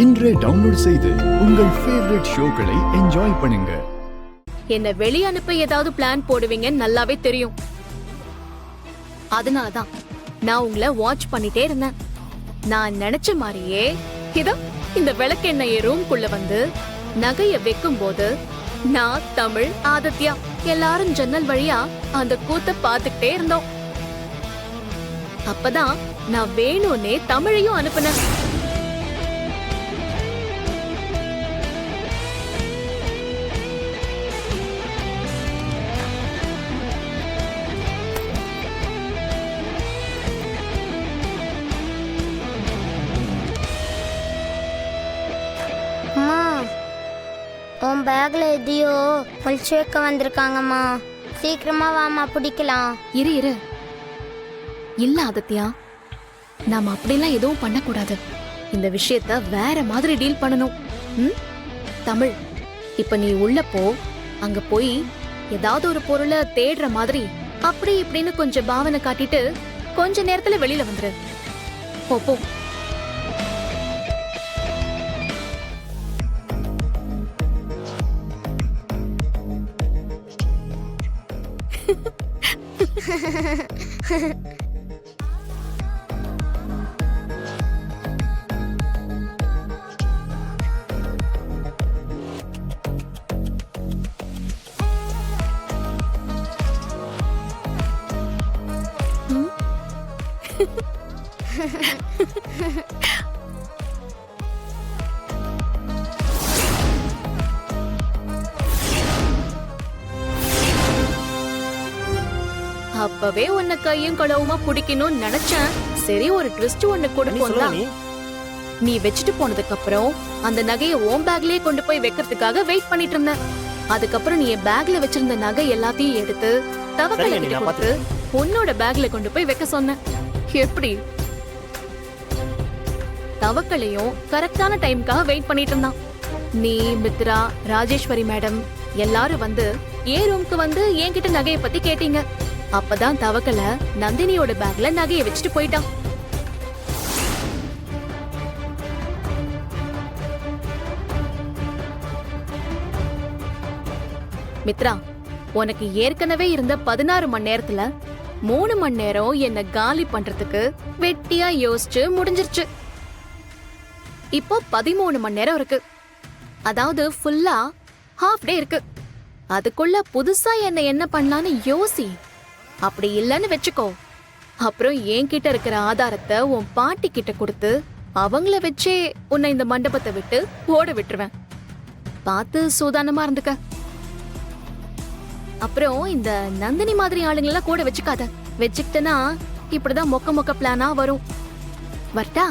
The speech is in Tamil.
இன்றே டவுன்லோட் செய்து உங்கள் ஃபேவரட் ஷோக்களை என்ஜாய் பண்ணுங்க. என்ன வெளிய அனுப்ப ஏதாவது பிளான் போடுவீங்கன்னு நல்லாவே தெரியும். அதனாலதான் நான் உங்களை வாட்ச் பண்ணிட்டே இருந்தேன். நான் நினைச்ச மாதிரியே இதோ இந்த விளக்கெண்ணெய் ரூம்குள்ள வந்து நகைய வைக்கும் போது நான், தமிழ், ஆதித்யா எல்லாரும் ஜன்னல் வழியா அந்த கூத்த பாத்துக்கிட்டே இருந்தோம். அப்பதான் நான் வேணும்னே தமிழையும் அனுப்புனேன். உன் பேக்ல எதையோ ஒளிச்சு வைக்க வந்திருக்காங்கம்மா. சீக்கிரமா வாமா, பிடிக்கலாம். இரு இரு. இல்ல ஆதித்யா, நாம அப்படிலாம் எதுவும் பண்ணக்கூடாது. இந்த விஷயத்த வேற மாதிரி டீல் பண்ணணும். தமிழ், இப்ப நீ உள்ள போ. அங்க போய் ஏதாவது ஒரு பொருளை தேடுற மாதிரி அப்படி இப்படின்னு கொஞ்சம் பாவனை காட்டிட்டு கொஞ்ச நேரத்துல வெளியில வந்துரு. போ போ. அப்பவே உன்னை கையும் களவுமா பிடிக்கணும்னு நினைச்சேன். சரி, ஒரு ட்விஸ்ட் ஒண்ணு கொடுப்போம். நீ வச்சுட்டு போனதுக்கு அப்புறம் அந்த நகையை உன் பேக்லயே கொண்டு போய் வைக்கிறதுக்காக வெயிட் பண்ணிட்டு இருந்தேன். அதுக்கப்புறம் நீ என் பேக்ல வச்சிருந்த நகை எல்லாத்தையும் எடுத்து தவக்கலை கிட்ட கொடுத்து உன்னோட பேக்ல கொண்டு போய் வைக்க சொன்ன. எப்படி? தவக்கலையும் கரெக்டான டைம்காக வெயிட் பண்ணிட்டு இருந்தான். நீ, மித்ரா, ராஜேஸ்வரி மேடம் எல்லாரும் வந்து ஏன் ரூம்க்கு வந்து என்கிட்ட நகையை பத்தி கேட்டீங்க. அப்பதான் தவக்கல நந்தினியோட பேக்ல நகையை வச்சுட்டு போயிட்டான். மித்ரா, உனக்கு ஏற்கனவே இருந்த 16 மணி நேரத்துல 3 மணி நேரம் என்ன காலி பண்றதுக்கு வெட்டியா யோசிச்சு முடிஞ்சிருச்சு. இப்போ 13 மணி நேரம் இருக்கு. அதாவது ஃபுல்லா ஹாஃப் டே இருக்கு. அதுக்குள்ள புதுசா என்ன பண்ணலான்னு யோசி. அப்படி இல்லன்னு வெச்சுக்கோ, அப்புறம் என்கிட்ட இருக்கிற ஆதாரத்தை உன் பாட்டி கிட்ட கொடுத்து அவங்கள வச்சே உன்னை இந்த மண்டபத்தை விட்டு ஓட விட்டுருவேன். பார்த்து சூதானமா இருந்துக்க. அப்புறம் இந்த நந்தினி மாதிரி ஆளுங்களெல்லாம் கூட வச்சுக்காத. வச்சுக்கிட்டனா இப்படிதான் மொக்க பிளானா வரும். வரட்டா?